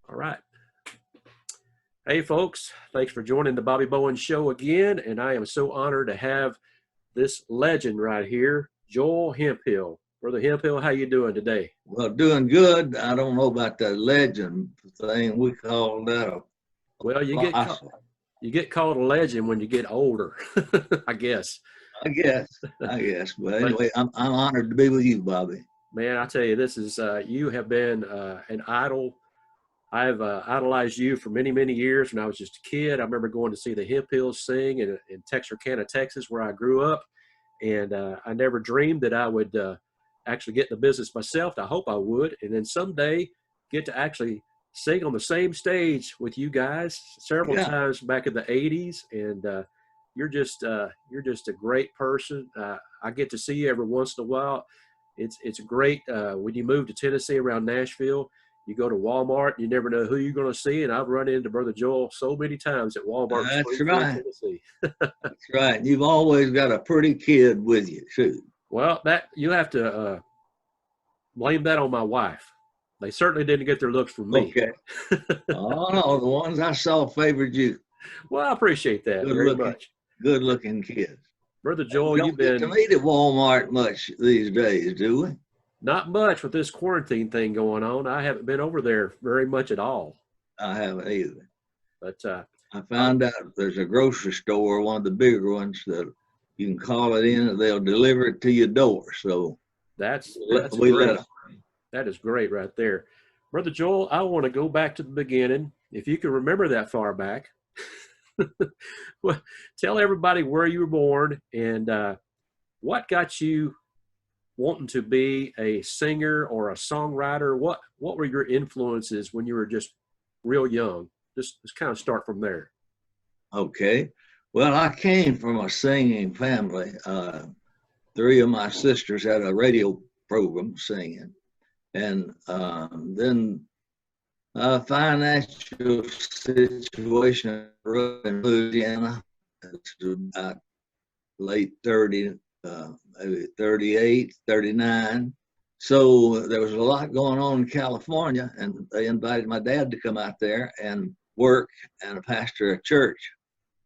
All right. Hey, folks. Thanks for joining the Bobby Bowen Show again. And I am so honored to have this legend right here, Joel Hemphill. Brother Hemphill, how you doing today? Well, doing good. I don't know about the legend thing. We call that a Well, you get called a legend when you get older, I guess. I guess. But But anyway, I'm honored to be with you, Bobby. man, I tell you, this is you have been an idol. I've idolized you for many, many years. When I was just a kid, I remember going to see the Hemphills sing in Texarkana, Texas, where I grew up. And I never dreamed that I would actually get in the business myself. I hope I would. And then someday get to actually sing on the same stage with you guys several Yeah. times back in the 80s. And you're just a great person. I get to see you every once in a while. It's great when you move to Tennessee around Nashville. You go to Walmart, you never know who you're going to see. And I've run into Brother Joel so many times at Walmart in That's Springfield, right. Tennessee. That's right. You've always got a pretty kid with you, too. Well, that you have to blame that on my wife. They certainly didn't get their looks from me. Okay. Oh, no, the ones I saw favored you. Well, I appreciate that very much. Good looking kids. Brother Joel, We don't you've get been to meet at Walmart much these days, do we? not much with this quarantine thing going on. I haven't been over there very much at all. I haven't either. But I found out there's a grocery store, one of the bigger ones, that you can call it in and they'll deliver it to your door. So that's we great. let them. That is great right there. Brother Joel, I want to go back to the beginning. If you can remember that far back, well, tell everybody where you were born and what got you wanting to be a singer or a songwriter. What were your influences when you were just real young? Just kind of start from there. Okay. Well, I came from a singing family. Three of my sisters had a radio program singing. And then a financial situation in Louisiana. It's about late 30, maybe 38, 39. So there was a lot going on in California, and they invited my dad to come out there and work and pastor a church.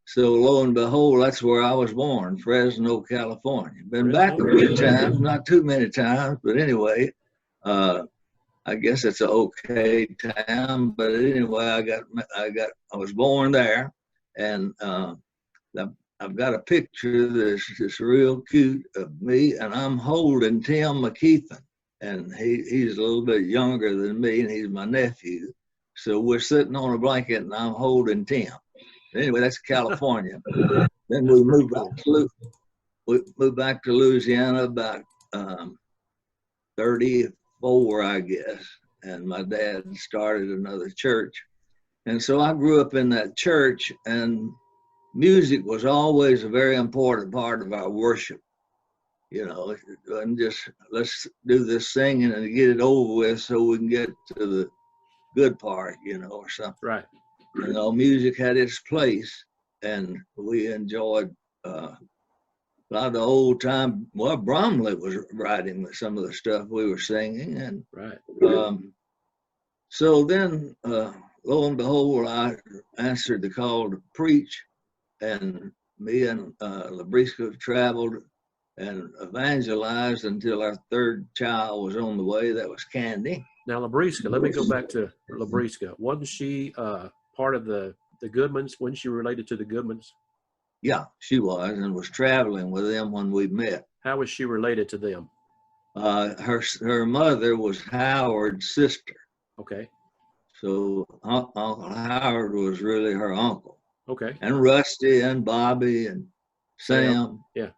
So lo and behold, that's where I was born, Fresno, California. Been back a few times, not too many times, but anyway, I guess it's an okay town. But anyway, I was born there, and I've got a picture that's just real cute of me, and I'm holding Tim McKeithen, and he's a little bit younger than me, and he's my nephew. So we're sitting on a blanket, and I'm holding Tim. Anyway, that's California. Then we moved back to Louisiana about 34, I guess, and my dad started another church. And so I grew up in that church, and music was always a very important part of our worship. You know, and just let's do this singing and get it over with so we can get to the good part, or something. Right. Music had its place, and we enjoyed a lot of the old time. Well, Bromley was writing some of the stuff we were singing, and right. So then, lo and behold, I answered the call to preach, and me and LaBreeska traveled and evangelized until our third child was on the way. That was Candy. Now, LaBreeska, let me go back to LaBreeska. Wasn't she part of the Goodmans? Wasn't she related to the Goodmans? Yeah, she was, and was traveling with them when we met. How was she related to them? Her mother was Howard's sister. Okay. So Uncle Howard was really her uncle. Okay. And Rusty and Bobby and Sam. Yeah.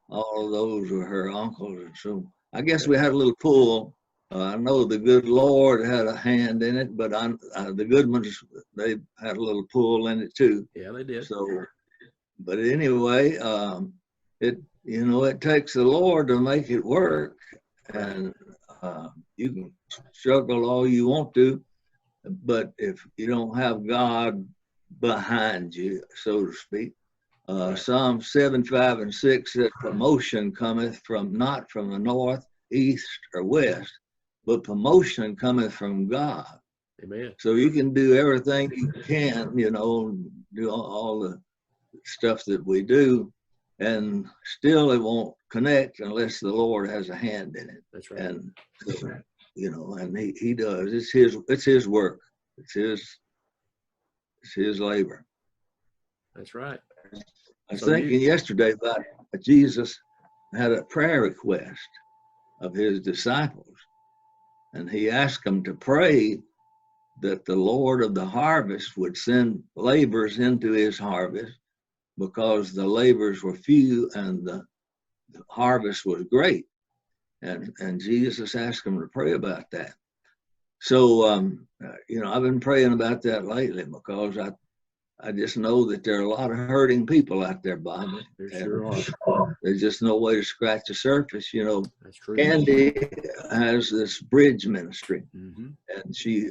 All of those were her uncles. And so I guess we had a little pull. I know the good Lord had a hand in it, but the Goodmans, they had a little pull in it too. Yeah, they did. So, but anyway, it takes the Lord to make it work, and you can struggle all you want to, but if you don't have God behind you, so to speak, Psalm 7:5-6 said, promotion cometh not from the north, east, or west, but promotion cometh from God. Amen. So you can do everything you can, you know, do all the stuff that we do, and still it won't connect unless the Lord has a hand in it. That's right. And you know, and he does. It's his work. It's his labor. That's right. I was So thinking yesterday about Jesus had a prayer request of his disciples, and he asked them to pray that the Lord of the harvest would send laborers into his harvest, because the laborers were few and the harvest was great. And Jesus asked them to pray about that. So, you know, I've been praying about that lately, because I just know that there are a lot of hurting people out there, Bobby. there sure are. There's just no way to scratch the surface. You know, That's true. Candy has this bridge ministry, and she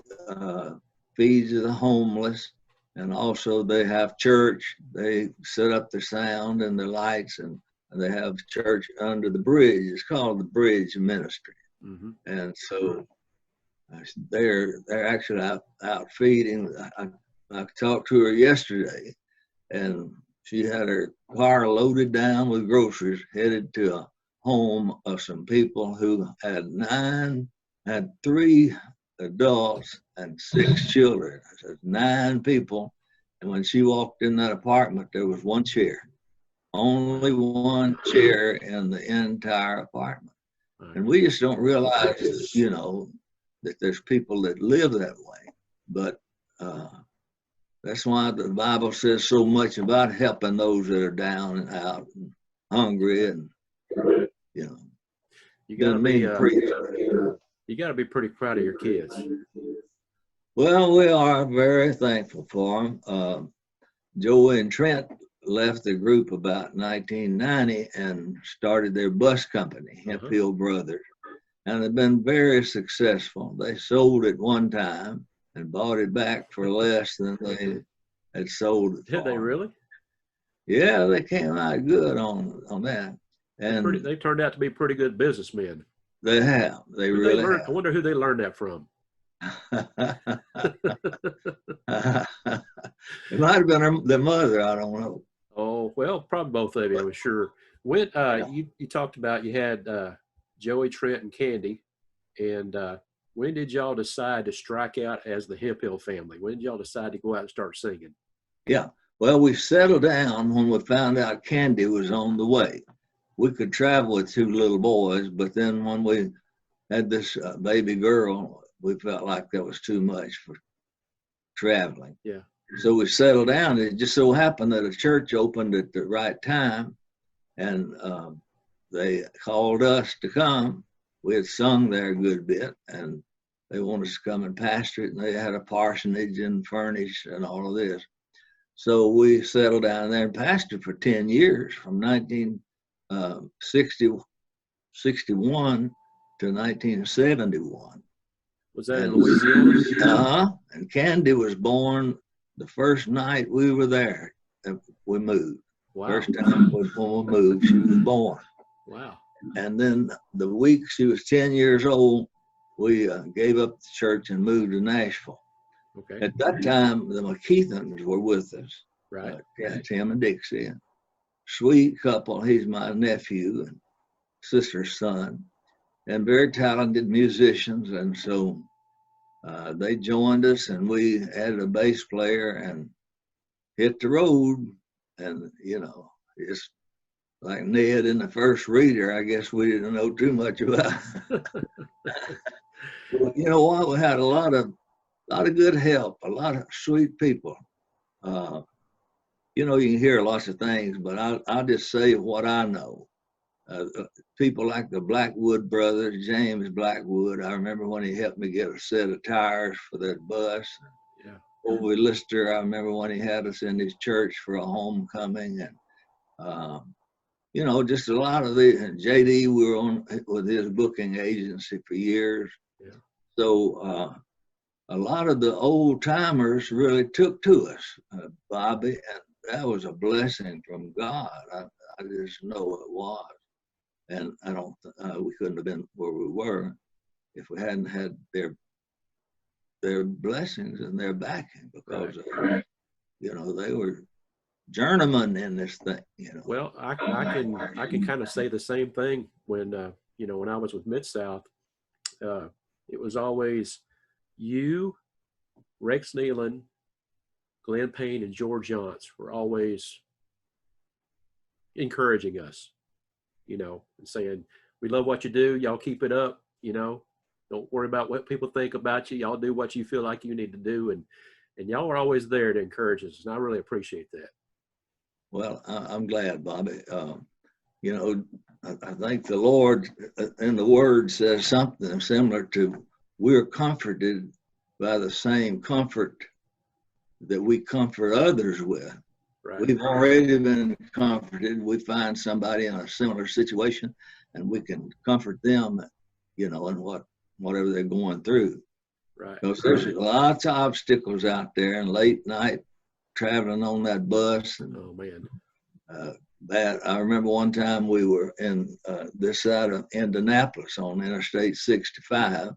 feeds the homeless, and also they have church. They set up the sound and the lights, and they have church under the bridge. It's called the Bridge Ministry, and so they're actually out feeding. I talked to her yesterday, and she had her car loaded down with groceries, headed to a home of some people who had 3 adults and 6 children. I said 9 people, and when she walked in that apartment, there was 1 chair, only 1 chair in the entire apartment. And we just don't realize, you know, that there's people that live that way. But that's why the Bible says so much about helping those that are down and out and hungry, and you know. You got to be pretty proud of your kids. Well, we are very thankful for them. Joey and Trent left the group about 1990 and started their bus company, Hemphill Brothers, and they've been very successful. They sold it one time and bought it back for less than they had sold it for. Did they really? Yeah, they came out good on that. And they turned out to be pretty good businessmen. They have. They really have. I wonder who they learned that from. It might have been their mother. I don't know. Oh, well, probably both of you, I'm sure. When you talked about you had Joey, Trent, and Candy, and when did y'all decide to strike out as the Hemphill family? When did y'all decide to go out and start singing? Yeah, well, we settled down when we found out Candy was on the way. We could travel with 2 little boys, but then when we had this baby girl, we felt like that was too much for traveling. Yeah. So we settled down. It just so happened that a church opened at the right time, and they called us to come. We had sung there a good bit, and they wanted us to come and pastor it, and they had a parsonage and furnished and all of this. So we settled down there and pastored for 10 years, from 1961 to 1971. Was that in Louisiana? And Candy was born the first night we were there. We moved. Wow. First time when we moved, she was born. Wow. And then the week she was 10 years old, we gave up the church and moved to Nashville. Okay. At that time, the McKeithans were with us. Right. Tim and Dixie. Sweet couple. He's my nephew and sister's son, and very talented musicians. And so they joined us, and we added a bass player and hit the road. And, you know, it's like Ned in the first reader. I guess we didn't know too much about it. You know what? We had a lot of good help, a lot of sweet people. You know, you can hear lots of things, but I'll just say what I know. People like the Blackwood brothers, James Blackwood. I remember when he helped me get a set of tires for that bus. Yeah. Over Lister, I remember when he had us in his church for a homecoming, and you know, just a lot of the JD. We were on with his booking agency for years. Yeah. So a lot of the old timers really took to us, Bobby, and that was a blessing from God. I just know it was. And I don't, we couldn't have been where we were if we hadn't had their their blessings and their backing, because Right. you know, they were journeymen in this thing. You know. Well, I can kind of say the same thing when you know, when I was with Mid South, uh, it was always you, Rex Nealon, Glenn Payne, and George Yance were always encouraging us, you know, and saying, "We love what you do. Y'all keep it up. You know, don't worry about what people think about you. Y'all do what you feel like you need to do." And y'all are always there to encourage us, and I really appreciate that. Well, I'm glad, Bobby. You know, I think the Lord in the Word says something similar to, "We're comforted by the same comfort that we comfort others with." Right. We've already been comforted. We find somebody in a similar situation, and we can comfort them, you know, in whatever they're going through. Right. Because there's lots of obstacles out there, and late night traveling on that bus. And Oh man. that I remember one time we were in this side of Indianapolis on Interstate 65.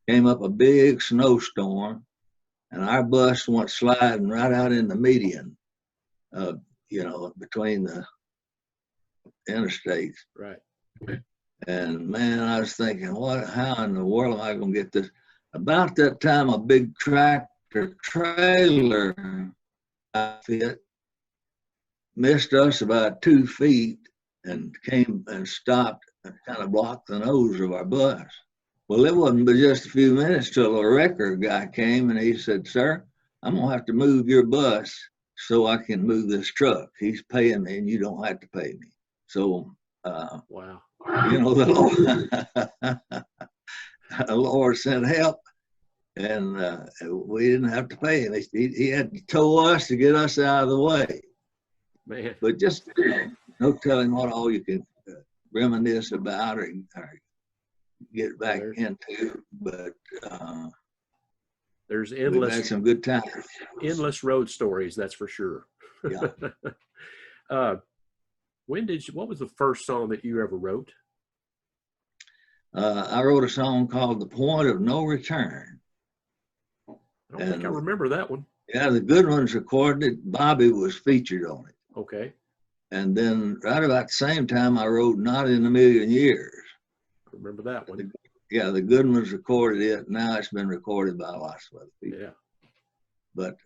Came up a big snowstorm, and our bus went sliding right out in the median, you know, between the interstates. Right. And man, I was thinking, how in the world am I going to get this? About that time, a big tractor trailer outfit missed us about 2 feet and came and stopped and kind of blocked the nose of our bus. Well, it wasn't but just a few minutes till a wrecker guy came, and he said, "Sir, I'm going to have to move your bus so I can move this truck. He's paying me and you don't have to pay me." So, Wow. you know, the Lord sent help, and we didn't have to pay him. He had to tow us to get us out of the way. Man. But just, you know, no telling what all you can reminisce about or get back into. But there's we've had some good times. endless road stories, that's for sure. Yeah. What was the first song that you ever wrote? I wrote a song called "The Point of No Return." I don't think I remember that one. Yeah, the good ones recorded it. Bobby was featured on it. Okay. And then right about the same time, I wrote "Not in a Million Years." I remember that one. Yeah, the good ones recorded it. Now it's been recorded by lots of other people. Yeah. But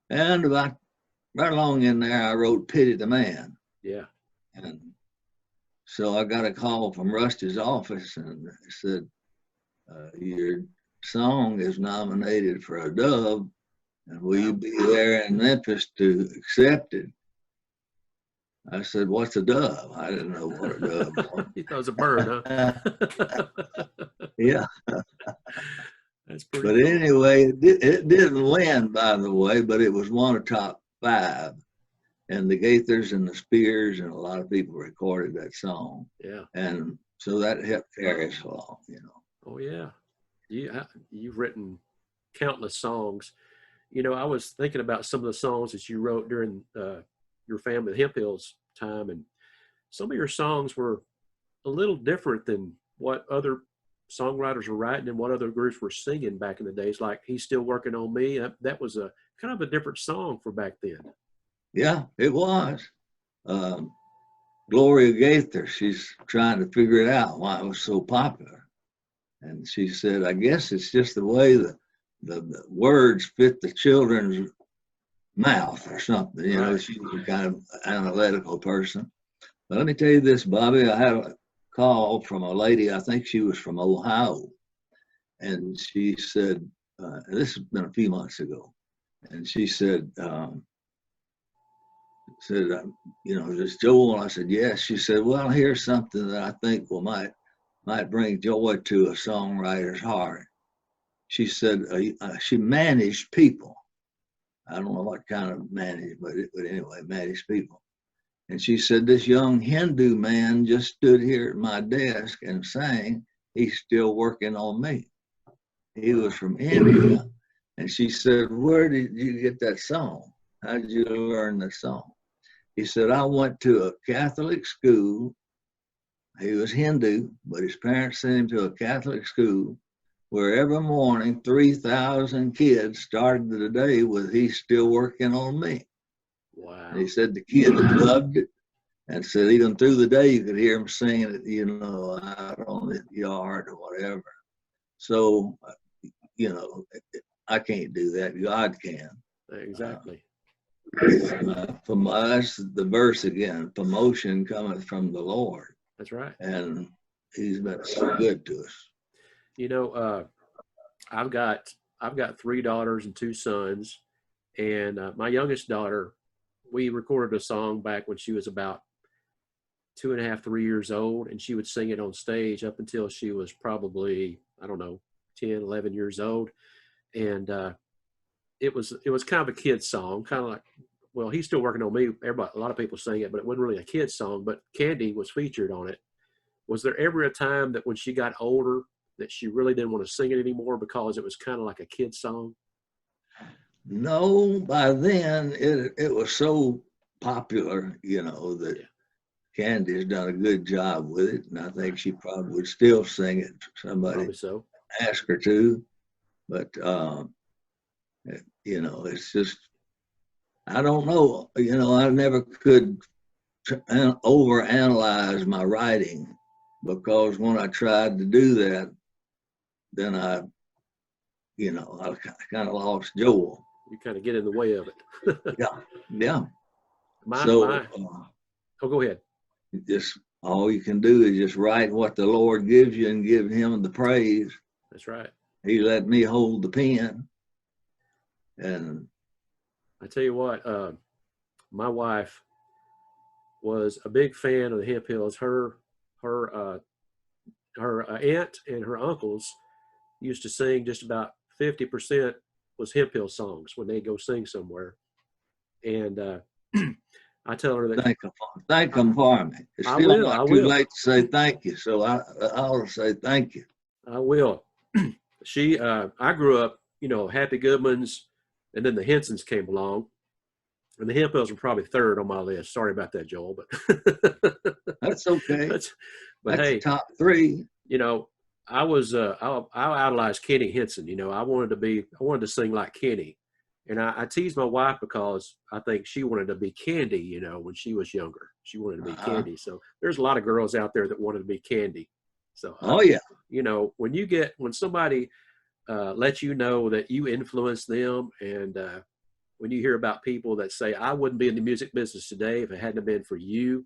and about right along in there, I wrote "Pity the Man." Yeah. And so I got a call from Rusty's office, and he said, "Your song is nominated for a dub, and will you be there in Memphis to accept it?" I said, "What's a dove?" I didn't know what a dove was. He thought it was a bird, huh? Yeah. That's pretty But cool. anyway, it didn't win, by the way, but it was one of top 5. And the Gaithers and the Spears and a lot of people recorded that song. Yeah. And so that helped carry us along, you know. Oh yeah. You've written countless songs. You know, I was thinking about some of the songs that you wrote during your family, the Hemphills time, and some of your songs were a little different than what other songwriters were writing and what other groups were singing back in the days. Like "He's Still Working on Me." That was a kind of a different song for back then. Yeah, it was. Gloria Gaither, she's trying to figure it out why it was so popular. And she said, "I guess it's just the way the words fit the children's mouth or something." You know, she's a kind of analytical person. But let me tell you this, Bobby, I had a call from a lady, I think she was from Ohio. And she said, this has been a few months ago. And she said, you know, "Is this Joel?" I said, "Yes." She said, "Well, here's something that I think might bring joy to a songwriter's heart." She said she managed people. I don't know what kind of managed, but anyway, managed people. And she said, "This young Hindu man just stood here at my desk and sang, 'He's Still Working on Me.'" He was from India. And she said, "Where did you get that song? How did you learn that song?" He said, "I went to a Catholic school." He was Hindu, but his parents sent him to a Catholic school. where every morning 3,000 kids started the day with "He's Still Working on Me." Wow. And he said the kids loved it, and said even through the day you could hear them singing it, you know, out on the yard or whatever. So, you know, I can't do that. God can. Exactly. From us, the verse again, promotion cometh from the Lord. That's right. And he's been so good to us. You know, I've got 3 daughters and 2 sons, and my youngest daughter, we recorded a song back when she was about 2.5, 3 years old, and she would sing it on stage up until she was probably, I don't know, 10, 11 years old. And it was kind of a kid's song, kind of like, well, He's Still Working on Me. Everybody, a lot of people sing it, but it wasn't really a kid's song. But Candy was featured on it. Was there ever a time that when she got older that she really didn't want to sing it anymore because it was kind of like a kid's song? No, by then it was so popular, you know, that Candy's done a good job with it, and I think she probably would still sing it if somebody asked her to. But you know, it's just, I don't know. You know, I never could overanalyze my writing, because when I tried to do that, then I kind of lost Joel. You kind of get in the way of it. Yeah. Oh, go ahead. Just all you can do is just write what the Lord gives you and give him the praise. That's right. He let me hold the pen. And I tell you what, my wife was a big fan of the Hemphills. Her aunt and her uncles used to sing just about 50% was Hemphill songs when they go sing somewhere. And I tell her that thank them for me. It's still not too late to say thank you, so I'll say thank you. I will. I grew up, you know, Happy Goodmans, and then the Hensons came along, and the Hemphills were probably third on my list. Sorry about that, Joel, but that's okay. That's hey, top three. You know, I idolized Kenny Henson. You know, I wanted to sing like Kenny. And I teased my wife because I think she wanted to be Candy, you know, when she was younger. She wanted to be Candy. So there's a lot of girls out there that wanted to be Candy. So, you know, when somebody lets you know that you influence them, and when you hear about people that say, I wouldn't be in the music business today if it hadn't been for you,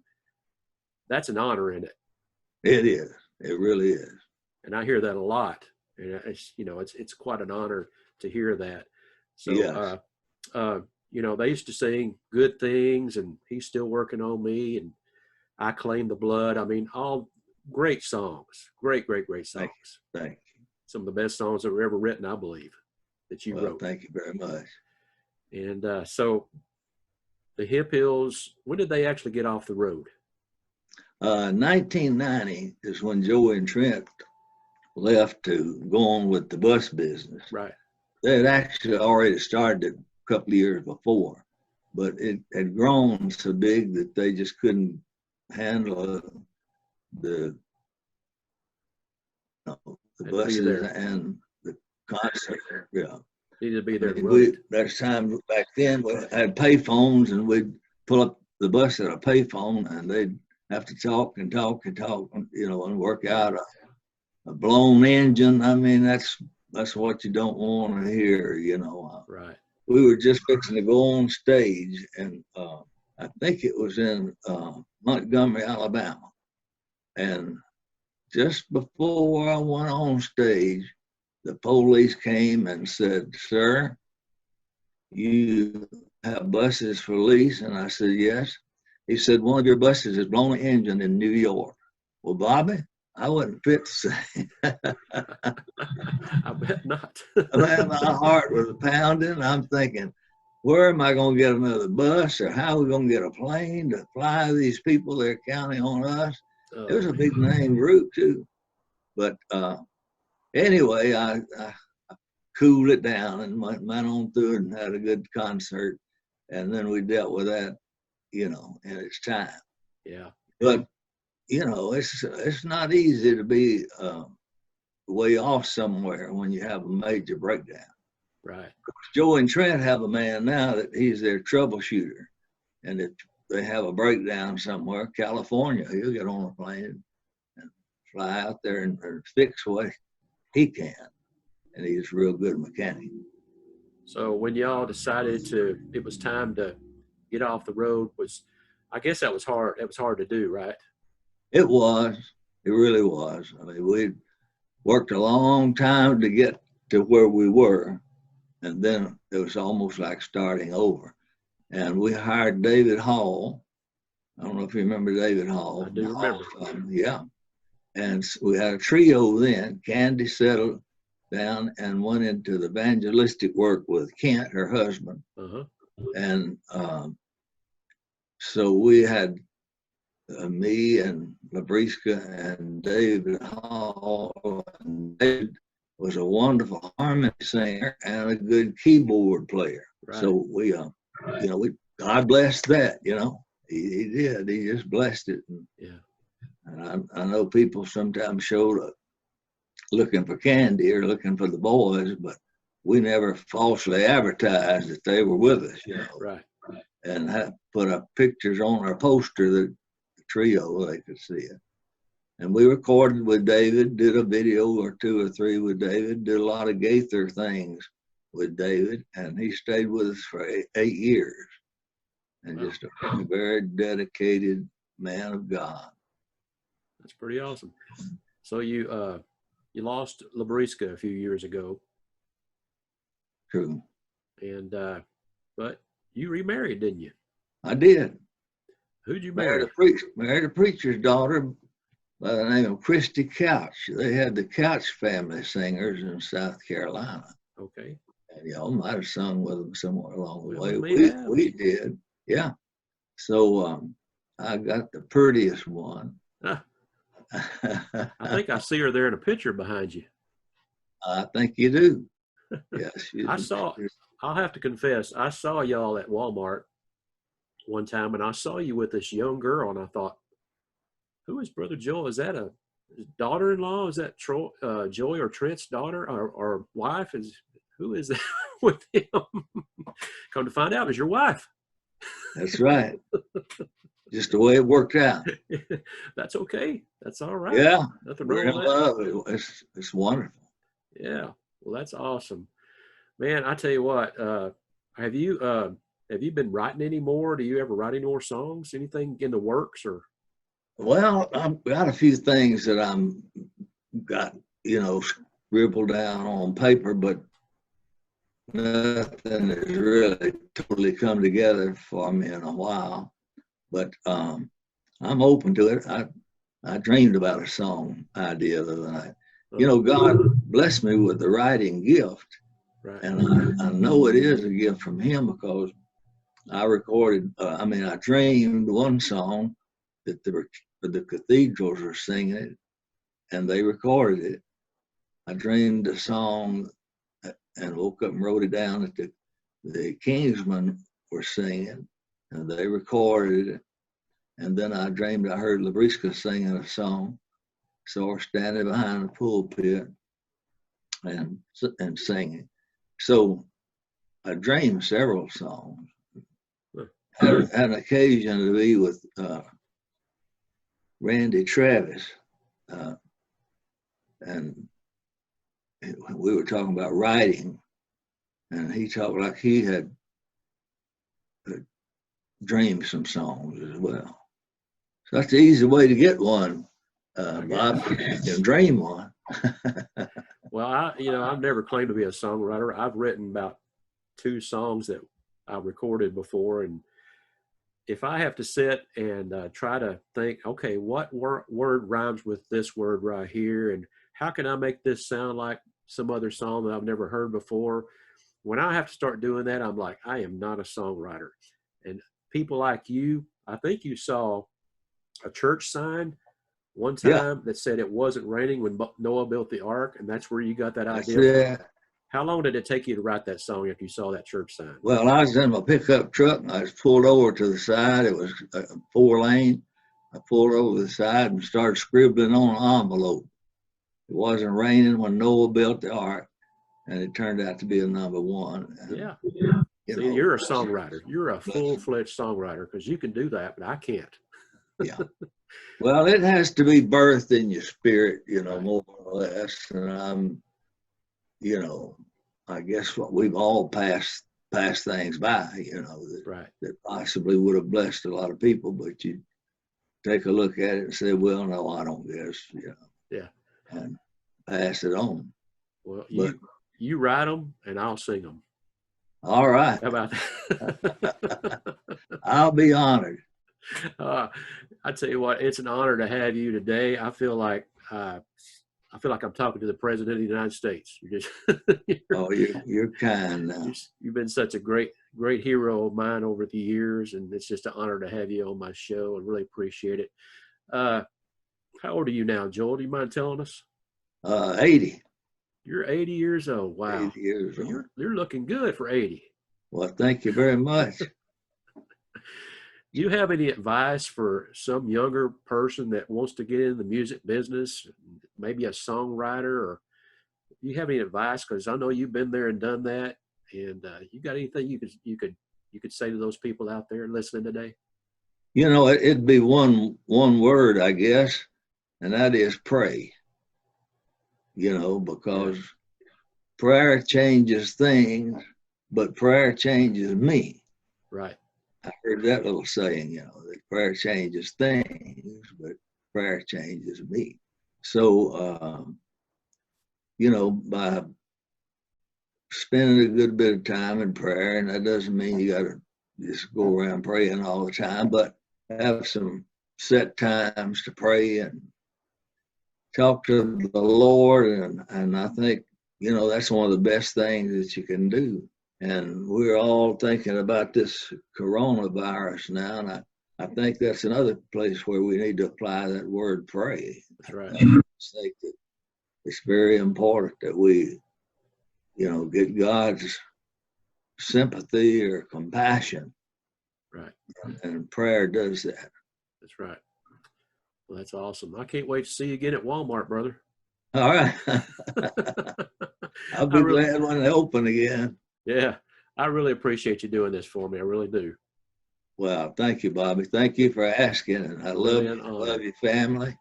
that's an honor in it. It is. It really is. And I hear that a lot. And it's, you know, it's quite an honor to hear that. So, yes. You know, they used to sing Good Things and He's Still Working on Me and I Claim the Blood. I mean, all great songs, great songs. Thank you. Some of the best songs that were ever written, I believe, that you wrote. Thank you very much. And so the Hemphills, when did they actually get off the road? 1990 is when Joey and Trent left to go on with the bus business. Right. They had actually already started a couple of years before, but it had grown so big that they just couldn't handle the buses and the concert. Yeah. Needed to be there. There's time back then we had pay phones, and we'd pull up the bus at a pay phone, and they'd have to talk, you know, and work out a blown engine. I mean, that's what you don't want to hear, you know. Right. We were just fixing to go on stage, and I think it was in Montgomery, Alabama. And just before I went on stage, the police came and said, "Sir, you have buses for lease?" And I said, "Yes." He said, "One of your buses has blown an engine in New York." Well, Bobby, I wasn't fit to say. I bet not. Man, my heart was pounding. I'm thinking, where am I going to get another bus, or how are we going to get a plane to fly these people? They're counting on us. It was a big name route too. But anyway, I cooled it down and went on through it and had a good concert. And then we dealt with that, you know, in its time. Yeah. But, you know, it's not easy to be way off somewhere when you have a major breakdown. Right. Joe and Trent have a man now that he's their troubleshooter. And if they have a breakdown somewhere, California, he'll get on a plane and fly out there and fix what he can. And he's a real good mechanic. So when y'all decided it was time to get off the road, I guess that was hard. It was hard to do, right? It was. It really was. I mean, we worked a long time to get to where we were. And then it was almost like starting over. And we hired David Hall. I don't know if you remember David Hall. I do remember. Yeah. And we had a trio then. Candy settled down and went into the evangelistic work with Kent, her husband. Uh-huh. And so we had me and LaBreeska and David Hall. And David was a wonderful harmony singer and a good keyboard player. Right. So we, God blessed that, he did. He just blessed it. And, yeah. And I know people sometimes showed up looking for Candy or looking for the boys, but we never falsely advertised that they were with us, Right. And put up pictures on our poster that the trio, they could see it. And we recorded with David, did a video or 2 or 3 with David, did a lot of Gaither things with David, and he stayed with us for 8 years. And wow. Just a very dedicated man of God. That's pretty awesome. So you lost LaBreeska a few years ago. True. And but you remarried, didn't you? I did. Who'd you marry? Married a preacher's daughter by the name of Christy Couch. They had the Couch family singers in South Carolina. Okay. And y'all might have sung with them somewhere along the way. We did. Yeah. So I got the prettiest one. I think I see her there in a picture behind you. I think you do. Yes. I'll have to confess, I saw y'all at Walmart one time, and I saw you with this young girl, and I thought, who is Brother Joel? Is that a daughter-in-law? Is that Joey or Trent's daughter or wife? Who is that with him? Come to find out, it's your wife. That's right. Just the way it worked out. That's okay. That's all right. Yeah. Nothing wrong with that. It's wonderful. Yeah. Well, that's awesome. Man, I tell you what, have you been writing any more? Do you ever write any more songs? Anything in the works or? Well, I've got a few things that I'm got, scribbled down on paper, but nothing has really totally come together for me in a while. But I'm open to it. I dreamed about a song idea the other night. God blessed me with the writing gift. Right. And I know it is a gift from him because I recorded, I dreamed one song that the cathedrals were singing it, and they recorded it. I dreamed a song and woke up and wrote it down that the Kingsmen were singing, and they recorded it. And then I dreamed I heard LaBreeska singing a song. So we're standing behind the pulpit and singing. So I dreamed several songs. Had an occasion to be with Randy Travis, and we were talking about writing, and he talked like he had dreamed some songs as well. So that's the easy way to get one, Bob. You can dream one. Well, I've never claimed to be a songwriter. I've written about 2 songs that I recorded before, and if I have to sit and try to think, okay, what word rhymes with this word right here, and how can I make this sound like some other song that I've never heard before? When I have to start doing that, I'm like, I am not a songwriter. And people like you, I think you saw a church sign one time that said it wasn't raining when Noah built the ark, and that's where you got that idea. Yeah. How long did it take you to write that song after you saw that church sign? Well, I was in my pickup truck, and I was pulled over to the side. It was 4-lane. I pulled over to the side and started scribbling on an envelope. It wasn't raining when Noah built the ark, and it turned out to be a #1. And, Yeah. you See, know, you're a songwriter. You're a full-fledged songwriter because you can do that, but I can't. yeah. Well, it has to be birthed in your spirit, Right. more or less. And I guess what we've all passed things by, Right. that possibly would have blessed a lot of people, but you take a look at it and say, well, no, I don't guess, Yeah. and pass it on. Well, But you write them and I'll sing them. all right. How about that? I'll be honored. I tell you what, it's an honor to have you today. I feel like I'm talking to the President of the United States. You're kind now. You've been such a great hero of mine over the years, and it's just an honor to have you on my show, and really appreciate it. How old are you now, Joel? Do you mind telling us? 80. You're 80 years old. Wow. 80 years old. You're looking good for 80. Well, thank you very much. Do you have any advice for some younger person that wants to get in the music business, maybe a songwriter, or do you have any advice? Because I know you've been there and done that, and you got anything you could say to those people out there listening today? It'd be one word, I guess, and that is pray. Because prayer changes things, but prayer changes me. Right. I heard that little saying, that prayer changes things, but prayer changes me. So, by spending a good bit of time in prayer, and that doesn't mean you got to just go around praying all the time, but have some set times to pray and talk to the Lord. And I think, that's one of the best things that you can do. And we're all thinking about this coronavirus now, and I think that's another place where we need to apply that word pray. That's right. I think that it's very important that we, get God's sympathy or compassion. Right. And prayer does that. That's right. Well, that's awesome. I can't wait to see you again at Walmart, brother. All right. I'll be glad when they open again. Yeah, I really appreciate you doing this for me. I really do. Well, thank you, Bobby. Thank you for asking. And I love you. I love your family.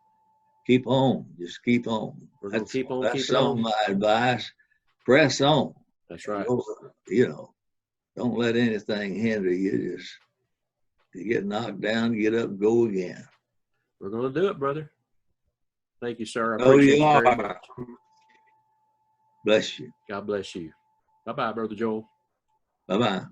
Keep on. Just keep on. We're going to keep on. That's on my advice. Press on. That's right. Don't let anything hinder you. Just you get knocked down, get up, go again. We're going to do it, brother. Thank you, sir. I appreciate you very much. Bless you. God bless you. Bye-bye, Brother Joel. Bye-bye.